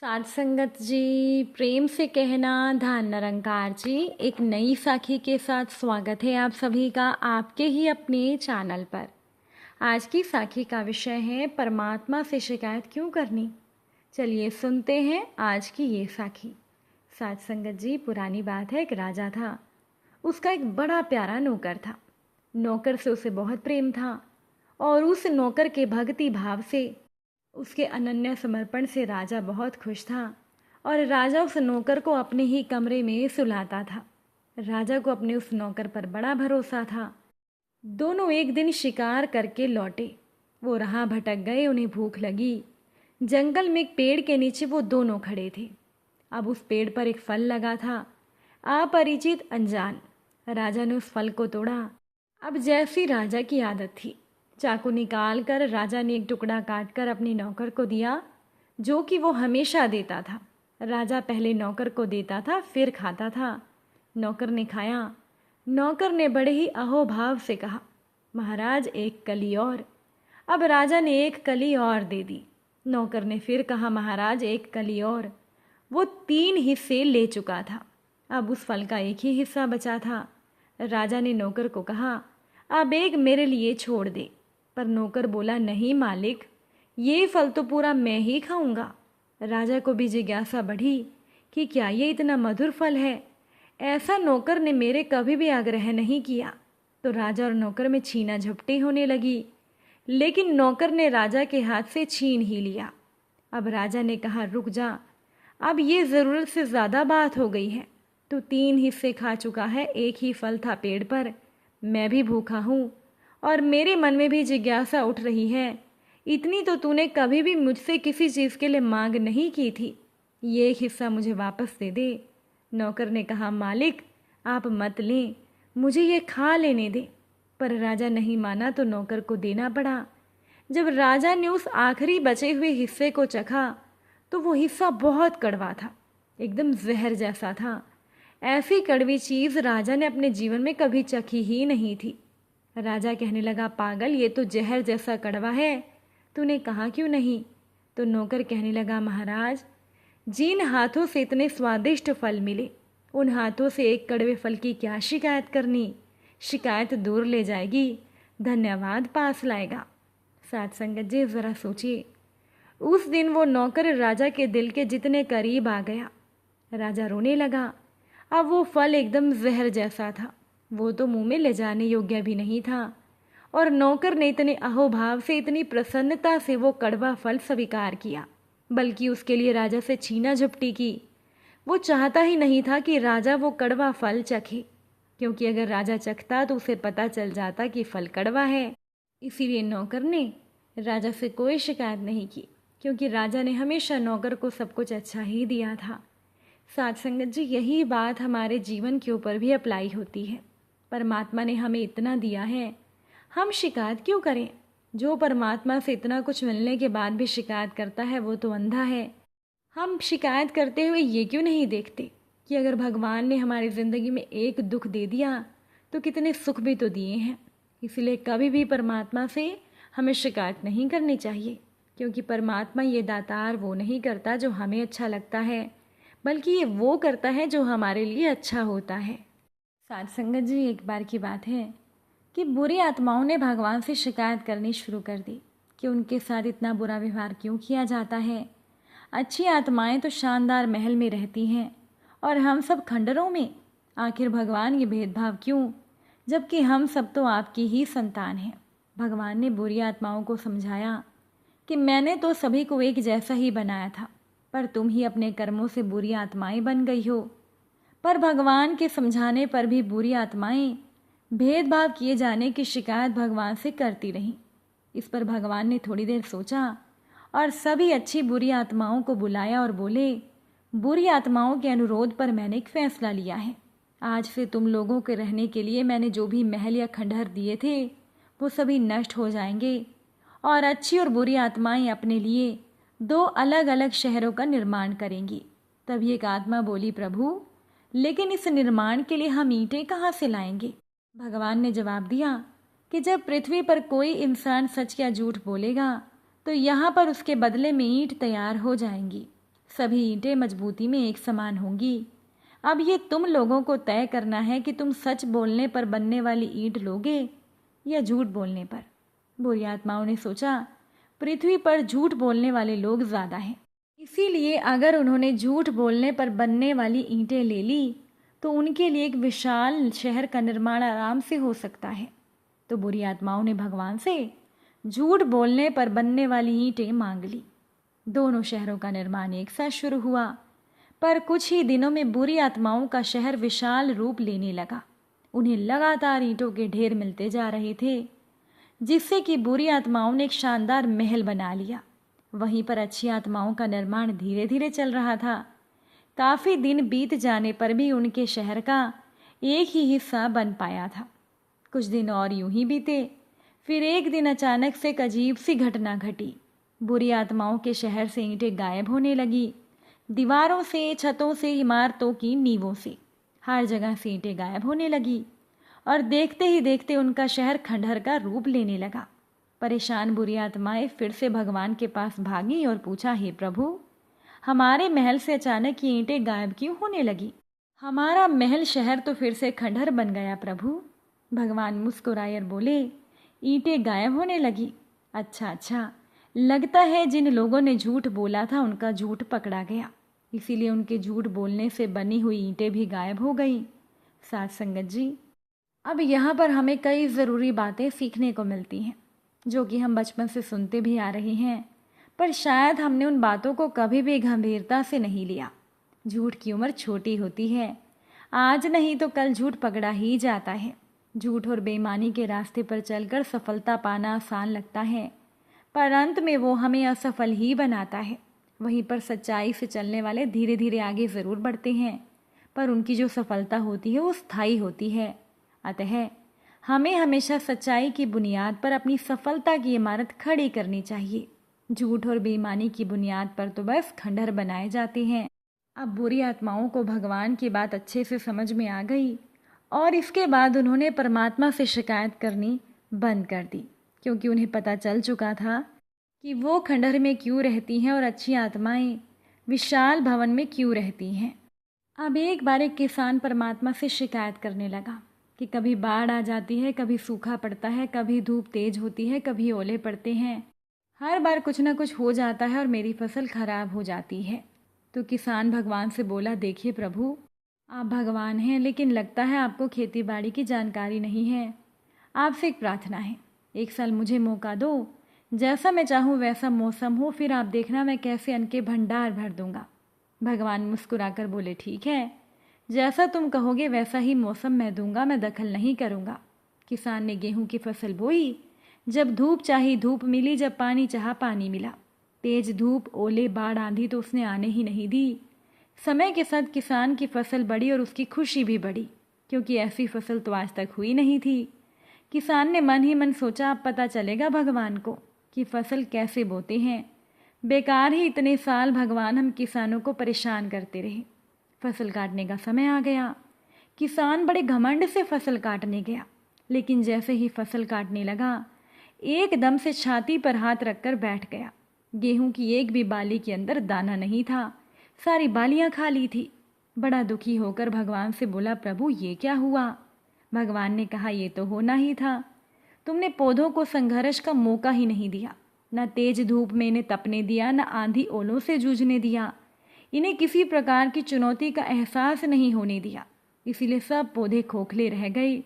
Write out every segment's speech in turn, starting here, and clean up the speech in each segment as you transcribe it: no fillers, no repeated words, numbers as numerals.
साध संगत जी, प्रेम से कहना धन निरंकार जी। एक नई साखी के साथ स्वागत है आप सभी का आपके ही अपने चैनल पर। आज की साखी का विषय है परमात्मा से शिकायत क्यों करनी। चलिए सुनते हैं आज की ये साखी। साध संगत जी, पुरानी बात है, एक राजा था। उसका एक बड़ा प्यारा नौकर था। नौकर से उसे बहुत प्रेम था और उस नौकर के भक्ति भाव से, उसके अनन्य समर्पण से राजा बहुत खुश था और राजा उस नौकर को अपने ही कमरे में सुलाता था। राजा को अपने उस नौकर पर बड़ा भरोसा था। दोनों एक दिन शिकार करके लौटे। वो राह भटक गए, उन्हें भूख लगी। जंगल में एक पेड़ के नीचे वो दोनों खड़े थे। अब उस पेड़ पर एक फल लगा था। अपरिचित अनजान राजा ने उस फल को तोड़ा। अब जैसी राजा की आदत थी, चाकू निकाल कर राजा ने एक टुकड़ा काटकर अपने नौकर को दिया, जो कि वो हमेशा देता था। राजा पहले नौकर को देता था, फिर खाता था। नौकर ने खाया। नौकर ने बड़े ही अहोभाव से कहा, महाराज एक कली और। अब राजा ने एक कली और दे दी। नौकर ने फिर कहा, महाराज एक कली और। वो 3 हिस्से ले चुका था। अब उस फल का एक ही हिस्सा बचा था। राजा ने नौकर को कहा, अब एक मेरे लिए छोड़ दे। पर नौकर बोला, नहीं मालिक, ये फल तो पूरा मैं ही खाऊंगा। राजा को भी जिज्ञासा बढ़ी कि क्या ये इतना मधुर फल है। ऐसा नौकर ने मेरे कभी भी आग्रह नहीं किया। तो राजा और नौकर में छीना झपटी होने लगी, लेकिन नौकर ने राजा के हाथ से छीन ही लिया। अब राजा ने कहा, रुक जा, अब ये ज़रूरत से ज़्यादा बात हो गई है। तू 3 हिस्से खा चुका है, एक ही फल था पेड़ पर। मैं भी भूखा हूँ और मेरे मन में भी जिज्ञासा उठ रही है। इतनी तो तूने कभी भी मुझसे किसी चीज़ के लिए मांग नहीं की थी। ये एक हिस्सा मुझे वापस दे दे। नौकर ने कहा, मालिक आप मत लें, मुझे ये खा लेने दे। पर राजा नहीं माना तो नौकर को देना पड़ा। जब राजा ने उस आखिरी बचे हुए हिस्से को चखा तो वो हिस्सा बहुत कड़वा था, एकदम जहर जैसा था। ऐसी कड़वी चीज़ राजा ने अपने जीवन में कभी चखी ही नहीं थी। राजा कहने लगा, पागल, ये तो जहर जैसा कड़वा है, तूने कहा क्यों नहीं। तो नौकर कहने लगा, महाराज जिन हाथों से इतने स्वादिष्ट फल मिले, उन हाथों से एक कड़वे फल की क्या शिकायत करनी। शिकायत दूर ले जाएगी, धन्यवाद पास लाएगा। साध संगत जी, ज़रा सोचिए, उस दिन वो नौकर राजा के दिल के जितने करीब आ गया। राजा रोने लगा। अब वो फल एकदम जहर जैसा था, वो तो मुंह में ले जाने योग्य भी नहीं था। और नौकर ने इतने अहोभाव से, इतनी प्रसन्नता से वो कड़वा फल स्वीकार किया, बल्कि उसके लिए राजा से छीना झपटी की। वो चाहता ही नहीं था कि राजा वो कड़वा फल चखे, क्योंकि अगर राजा चखता तो उसे पता चल जाता कि फल कड़वा है। इसीलिए नौकर ने राजा से कोई शिकायत नहीं की, क्योंकि राजा ने हमेशा नौकर को सब कुछ अच्छा ही दिया था। साध संगत जी, यही बात हमारे जीवन के ऊपर भी अप्लाई होती है। परमात्मा ने हमें इतना दिया है, हम शिकायत क्यों करें। जो परमात्मा से इतना कुछ मिलने के बाद भी शिकायत करता है वो तो अंधा है। हम शिकायत करते हुए ये क्यों नहीं देखते कि अगर भगवान ने हमारी ज़िंदगी में एक दुख दे दिया तो कितने सुख भी तो दिए हैं। इसलिए कभी भी परमात्मा से हमें शिकायत नहीं करनी चाहिए, क्योंकि परमात्मा ये दातार वो नहीं करता जो हमें अच्छा लगता है, बल्कि ये वो करता है जो हमारे लिए अच्छा होता है। साध संगत जी, एक बार की बात है कि बुरी आत्माओं ने भगवान से शिकायत करनी शुरू कर दी कि उनके साथ इतना बुरा व्यवहार क्यों किया जाता है। अच्छी आत्माएं तो शानदार महल में रहती हैं और हम सब खंडरों में। आखिर भगवान ये भेदभाव क्यों, जबकि हम सब तो आपकी ही संतान हैं। भगवान ने बुरी आत्माओं को समझाया कि मैंने तो सभी को एक जैसा ही बनाया था, पर तुम ही अपने कर्मों से बुरी आत्माएं बन गई हो। पर भगवान के समझाने पर भी बुरी आत्माएं भेदभाव किए जाने की शिकायत भगवान से करती रहीं। इस पर भगवान ने थोड़ी देर सोचा और सभी अच्छी बुरी आत्माओं को बुलाया और बोले, बुरी आत्माओं के अनुरोध पर मैंने एक फैसला लिया है। आज से तुम लोगों के रहने के लिए मैंने जो भी महल या खंडहर दिए थे वो सभी नष्ट हो जाएंगे और अच्छी और बुरी आत्माएं अपने लिए 2 अलग अलग शहरों का निर्माण करेंगी। तभी एक आत्मा बोली, प्रभु लेकिन इस निर्माण के लिए हम ईंटें कहाँ से लाएंगे। भगवान ने जवाब दिया कि जब पृथ्वी पर कोई इंसान सच या झूठ बोलेगा तो यहाँ पर उसके बदले में ईंट तैयार हो जाएंगी। सभी ईंटें मजबूती में एक समान होंगी। अब ये तुम लोगों को तय करना है कि तुम सच बोलने पर बनने वाली ईंट लोगे या झूठ बोलने पर। बुरी आत्माओं ने सोचा, पृथ्वी पर झूठ बोलने वाले लोग ज़्यादा हैं, इसीलिए अगर उन्होंने झूठ बोलने पर बनने वाली ईंटें ले ली तो उनके लिए एक विशाल शहर का निर्माण आराम से हो सकता है। तो बुरी आत्माओं ने भगवान से झूठ बोलने पर बनने वाली ईंटें मांग ली। दोनों शहरों का निर्माण एक साथ शुरू हुआ, पर कुछ ही दिनों में बुरी आत्माओं का शहर विशाल रूप लेने लगा। उन्हें लगातार ईंटों के ढेर मिलते जा रहे थे, जिससे कि बुरी आत्माओं ने एक शानदार महल बना लिया। वहीं पर अच्छी आत्माओं का निर्माण धीरे धीरे चल रहा था। काफ़ी दिन बीत जाने पर भी उनके शहर का एक ही हिस्सा बन पाया था। कुछ दिन और यूं ही बीते। फिर एक दिन अचानक से एक अजीब सी घटना घटी। बुरी आत्माओं के शहर से ईंटें गायब होने लगी। दीवारों से, छतों से, इमारतों की नींवों से, हर जगह से ईंटें गायब होने लगी और देखते ही देखते उनका शहर खंडहर का रूप लेने लगा। परेशान बुरी आत्माएं फिर से भगवान के पास भागी और पूछा, हे प्रभु, हमारे महल से अचानक ये ईंटें गायब क्यों होने लगी? हमारा महल शहर तो फिर से खंडहर बन गया प्रभु। भगवान मुस्कुराए और बोले, ईंटें गायब होने लगी? अच्छा, लगता है जिन लोगों ने झूठ बोला था उनका झूठ पकड़ा गया, इसीलिए उनके झूठ बोलने से बनी हुई ईंटें भी गायब हो गई। साथ संगत जी, अब यहाँ पर हमें कई ज़रूरी बातें सीखने को मिलती हैं, जो कि हम बचपन से सुनते भी आ रहे हैं, पर शायद हमने उन बातों को कभी भी गंभीरता से नहीं लिया। झूठ की उम्र छोटी होती है, आज नहीं तो कल झूठ पकड़ा ही जाता है। झूठ और बेईमानी के रास्ते पर चलकर सफलता पाना आसान लगता है, पर अंत में वो हमें असफल ही बनाता है। वहीं पर सच्चाई से चलने वाले धीरे धीरे आगे ज़रूर बढ़ते हैं, पर उनकी जो सफलता होती है वो स्थायी होती है। अतः हमें हमेशा सच्चाई की बुनियाद पर अपनी सफलता की इमारत खड़ी करनी चाहिए। झूठ और बेईमानी की बुनियाद पर तो बस खंडहर बनाए जाते हैं। अब बुरी आत्माओं को भगवान की बात अच्छे से समझ में आ गई और इसके बाद उन्होंने परमात्मा से शिकायत करनी बंद कर दी, क्योंकि उन्हें पता चल चुका था कि वो खंडहर में क्यों रहती हैं और अच्छी आत्माएं विशाल भवन में क्यों रहती हैं। अब एक बार एक किसान परमात्मा से शिकायत करने लगा कि कभी बाढ़ आ जाती है, कभी सूखा पड़ता है, कभी धूप तेज होती है, कभी ओले पड़ते हैं, हर बार कुछ ना कुछ हो जाता है और मेरी फसल खराब हो जाती है। तो किसान भगवान से बोला, देखिए प्रभु, आप भगवान हैं, लेकिन लगता है आपको खेती बाड़ी की जानकारी नहीं है। आपसे एक प्रार्थना है, एक साल मुझे मौका दो, जैसा मैं चाहूँ वैसा मौसम हो, फिर आप देखना मैं कैसे अन्न के भंडार भर दूंगा। भगवान मुस्कुराकर बोले, ठीक है, जैसा तुम कहोगे वैसा ही मौसम मैं दूंगा, मैं दखल नहीं करूँगा। किसान ने गेहूं की फसल बोई। जब धूप चाही धूप मिली, जब पानी चाहा पानी मिला। तेज धूप, ओले, बाढ़, आंधी तो उसने आने ही नहीं दी। समय के साथ किसान की फसल बढ़ी और उसकी खुशी भी बढ़ी, क्योंकि ऐसी फसल तो आज तक हुई नहीं थी। किसान ने मन ही मन सोचा, अब पता चलेगा भगवान को कि फसल कैसे बोते हैं। बेकार ही इतने साल भगवान हम किसानों को परेशान करते रहे। फसल काटने का समय आ गया। किसान बड़े घमंड से फसल काटने गया, लेकिन जैसे ही फसल काटने लगा, एकदम से छाती पर हाथ रखकर बैठ गया। गेहूं की एक भी बाली के अंदर दाना नहीं था, सारी बालियां खाली थी। बड़ा दुखी होकर भगवान से बोला, प्रभु ये क्या हुआ? भगवान ने कहा, ये तो होना ही था। तुमने पौधों को संघर्ष का मौका ही नहीं दिया, न तेज धूप में इन्हें तपने दिया, न आंधी ओलों से जूझने दिया, इन्हें किसी प्रकार की चुनौती का एहसास नहीं होने दिया। इसीलिए सब पौधे खोखले रह गए।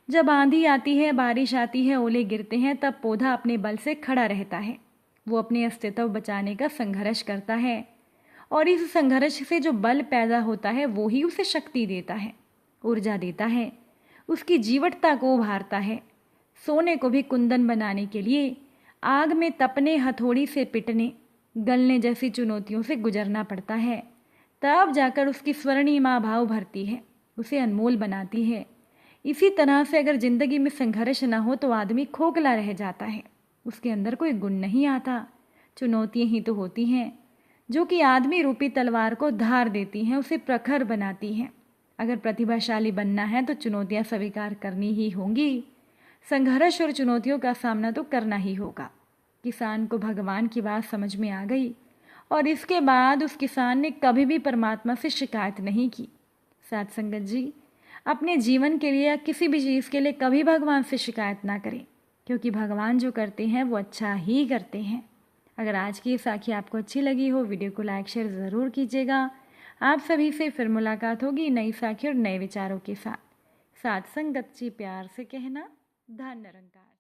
जब आंधी आती है, बारिश आती है, ओले गिरते हैं, तब पौधा अपने बल से खड़ा रहता है। वो अपने अस्तित्व बचाने का संघर्ष करता है, और इस संघर्ष से जो बल पैदा होता है वो ही उसे शक्ति देता है, ऊर्जा देता है, उसकी जीवटता को उभारता है। सोने को भी कुंदन बनाने के लिए आग में तपने, हथौड़ी से पिटने, गलने जैसी चुनौतियों से गुजरना पड़ता है। तब जाकर उसकी स्वर्णिमा भाव भरती है, उसे अनमोल बनाती है। इसी तरह से अगर जिंदगी में संघर्ष न हो तो आदमी खोखला रह जाता है, उसके अंदर कोई गुण नहीं आता। चुनौतियां ही तो होती हैं जो कि आदमी रूपी तलवार को धार देती हैं, उसे प्रखर बनाती हैं। अगर प्रतिभाशाली बनना है तो चुनौतियां स्वीकार करनी ही होंगी। संघर्ष और चुनौतियों का सामना तो करना ही होगा। किसान को भगवान की बात समझ में आ गई और इसके बाद उस किसान ने कभी भी परमात्मा से शिकायत नहीं की। साथ संगत जी, अपने जीवन के लिए या किसी भी चीज़ के लिए कभी भगवान से शिकायत ना करें, क्योंकि भगवान जो करते हैं वो अच्छा ही करते हैं। अगर आज की ये साखी आपको अच्छी लगी हो, वीडियो को लाइक शेयर ज़रूर कीजिएगा। आप सभी से फिर मुलाकात होगी नई साखी और नए विचारों के साथ। साथ संगत जी, प्यार से कहना, धन निरंकार।